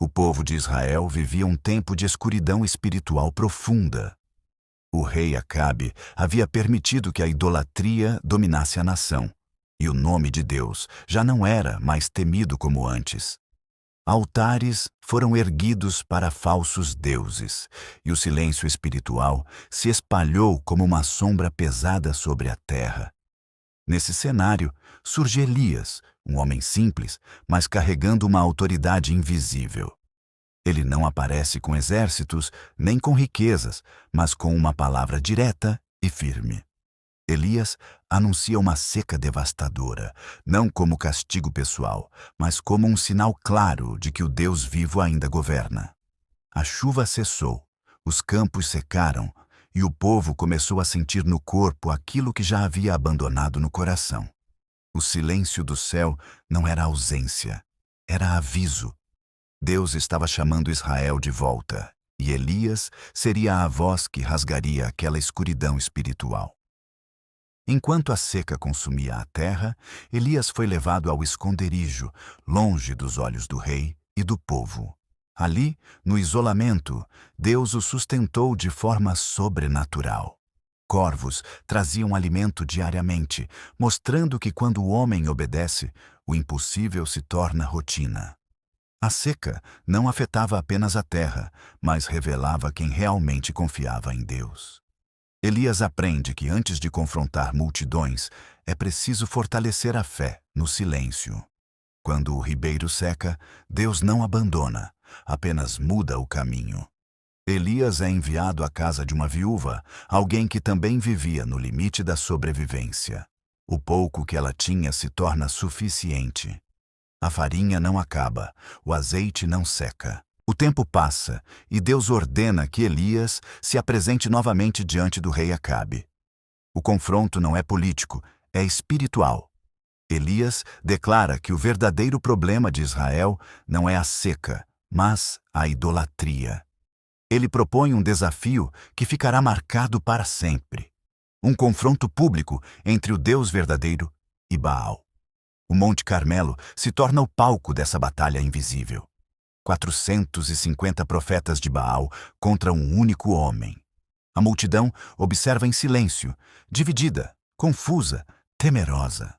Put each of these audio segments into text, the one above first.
O povo de Israel vivia um tempo de escuridão espiritual profunda. O rei Acabe havia permitido que a idolatria dominasse a nação, e o nome de Deus já não era mais temido como antes. Altares foram erguidos para falsos deuses, e o silêncio espiritual se espalhou como uma sombra pesada sobre a terra. Nesse cenário, surge Elias, um homem simples, mas carregando uma autoridade invisível. Ele não aparece com exércitos, nem com riquezas, mas com uma palavra direta e firme. Elias anuncia uma seca devastadora, não como castigo pessoal, mas como um sinal claro de que o Deus vivo ainda governa. A chuva cessou, os campos secaram, e o povo começou a sentir no corpo aquilo que já havia abandonado no coração. O silêncio do céu não era ausência, era aviso. Deus estava chamando Israel de volta, e Elias seria a voz que rasgaria aquela escuridão espiritual. Enquanto a seca consumia a terra, Elias foi levado ao esconderijo, longe dos olhos do rei e do povo. Ali, no isolamento, Deus o sustentou de forma sobrenatural. Corvos traziam alimento diariamente, mostrando que quando o homem obedece, o impossível se torna rotina. A seca não afetava apenas a terra, mas revelava quem realmente confiava em Deus. Elias aprende que antes de confrontar multidões, é preciso fortalecer a fé no silêncio. Quando o ribeiro seca, Deus não abandona, apenas muda o caminho. Elias é enviado à casa de uma viúva, alguém que também vivia no limite da sobrevivência. O pouco que ela tinha se torna suficiente. A farinha não acaba, o azeite não seca. O tempo passa e Deus ordena que Elias se apresente novamente diante do rei Acabe. O confronto não é político, é espiritual. Elias declara que o verdadeiro problema de Israel não é a seca, mas a idolatria. Ele propõe um desafio que ficará marcado para sempre. Um confronto público entre o Deus verdadeiro e Baal. O Monte Carmelo se torna o palco dessa batalha invisível. 450 profetas de Baal contra um único homem. A multidão observa em silêncio, dividida, confusa, temerosa.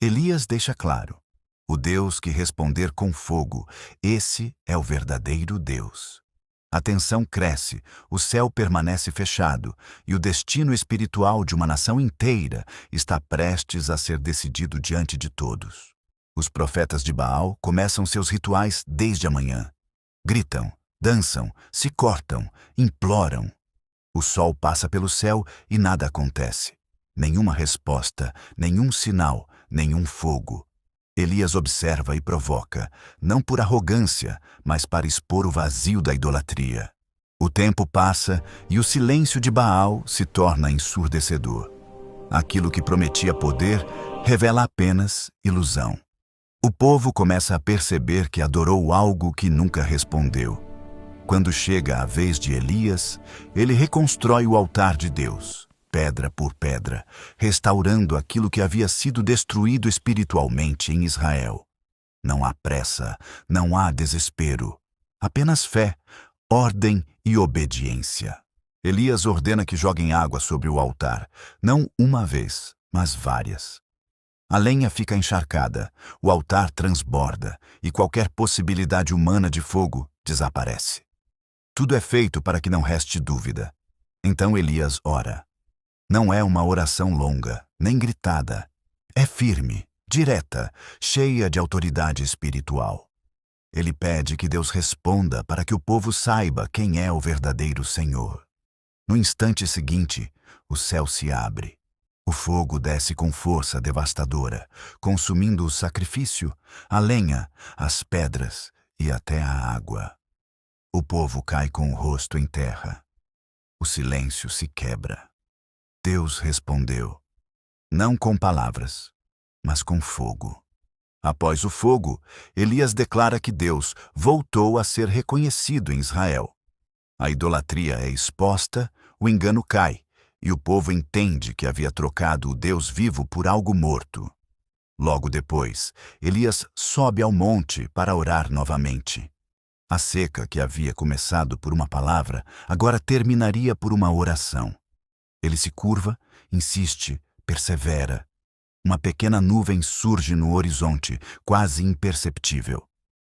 Elias deixa claro: o Deus que responder com fogo, esse é o verdadeiro Deus. A tensão cresce, o céu permanece fechado e o destino espiritual de uma nação inteira está prestes a ser decidido diante de todos. Os profetas de Baal começam seus rituais desde a manhã. Gritam, dançam, se cortam, imploram. O sol passa pelo céu e nada acontece. Nenhuma resposta, nenhum sinal, nenhum fogo. Elias observa e provoca, não por arrogância, mas para expor o vazio da idolatria. O tempo passa e o silêncio de Baal se torna ensurdecedor. Aquilo que prometia poder revela apenas ilusão. O povo começa a perceber que adorou algo que nunca respondeu. Quando chega a vez de Elias, ele reconstrói o altar de Deus, pedra por pedra, restaurando aquilo que havia sido destruído espiritualmente em Israel. Não há pressa, não há desespero, apenas fé, ordem e obediência. Elias ordena que joguem água sobre o altar, não uma vez, mas várias. A lenha fica encharcada, o altar transborda e qualquer possibilidade humana de fogo desaparece. Tudo é feito para que não reste dúvida. Então Elias ora. Não é uma oração longa, nem gritada. É firme, direta, cheia de autoridade espiritual. Ele pede que Deus responda para que o povo saiba quem é o verdadeiro Senhor. No instante seguinte, o céu se abre. O fogo desce com força devastadora, consumindo o sacrifício, a lenha, as pedras e até a água. O povo cai com o rosto em terra. O silêncio se quebra. Deus respondeu, não com palavras, mas com fogo. Após o fogo, Elias declara que Deus voltou a ser reconhecido em Israel. A idolatria é exposta, o engano cai, e o povo entende que havia trocado o Deus vivo por algo morto. Logo depois, Elias sobe ao monte para orar novamente. A seca que havia começado por uma palavra, agora terminaria por uma oração. Ele se curva, insiste, persevera. Uma pequena nuvem surge no horizonte, quase imperceptível.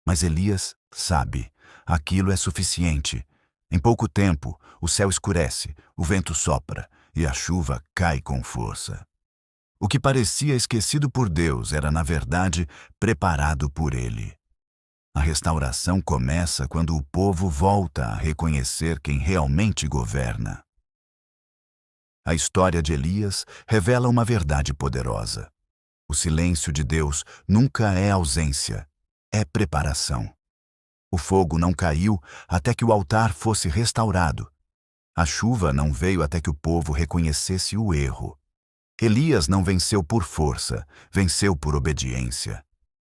Mas Elias sabe, aquilo é suficiente. Em pouco tempo, o céu escurece, o vento sopra e a chuva cai com força. O que parecia esquecido por Deus era, na verdade, preparado por ele. A restauração começa quando o povo volta a reconhecer quem realmente governa. A história de Elias revela uma verdade poderosa. O silêncio de Deus nunca é ausência, é preparação. O fogo não caiu até que o altar fosse restaurado. A chuva não veio até que o povo reconhecesse o erro. Elias não venceu por força, venceu por obediência.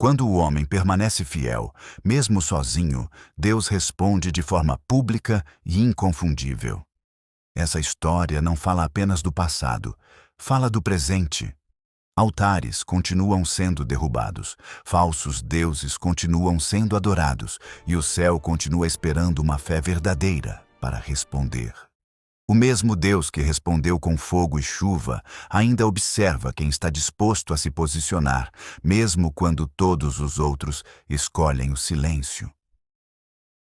Quando o homem permanece fiel, mesmo sozinho, Deus responde de forma pública e inconfundível. Essa história não fala apenas do passado, fala do presente. Altares continuam sendo derrubados, falsos deuses continuam sendo adorados e o céu continua esperando uma fé verdadeira para responder. O mesmo Deus que respondeu com fogo e chuva ainda observa quem está disposto a se posicionar, mesmo quando todos os outros escolhem o silêncio.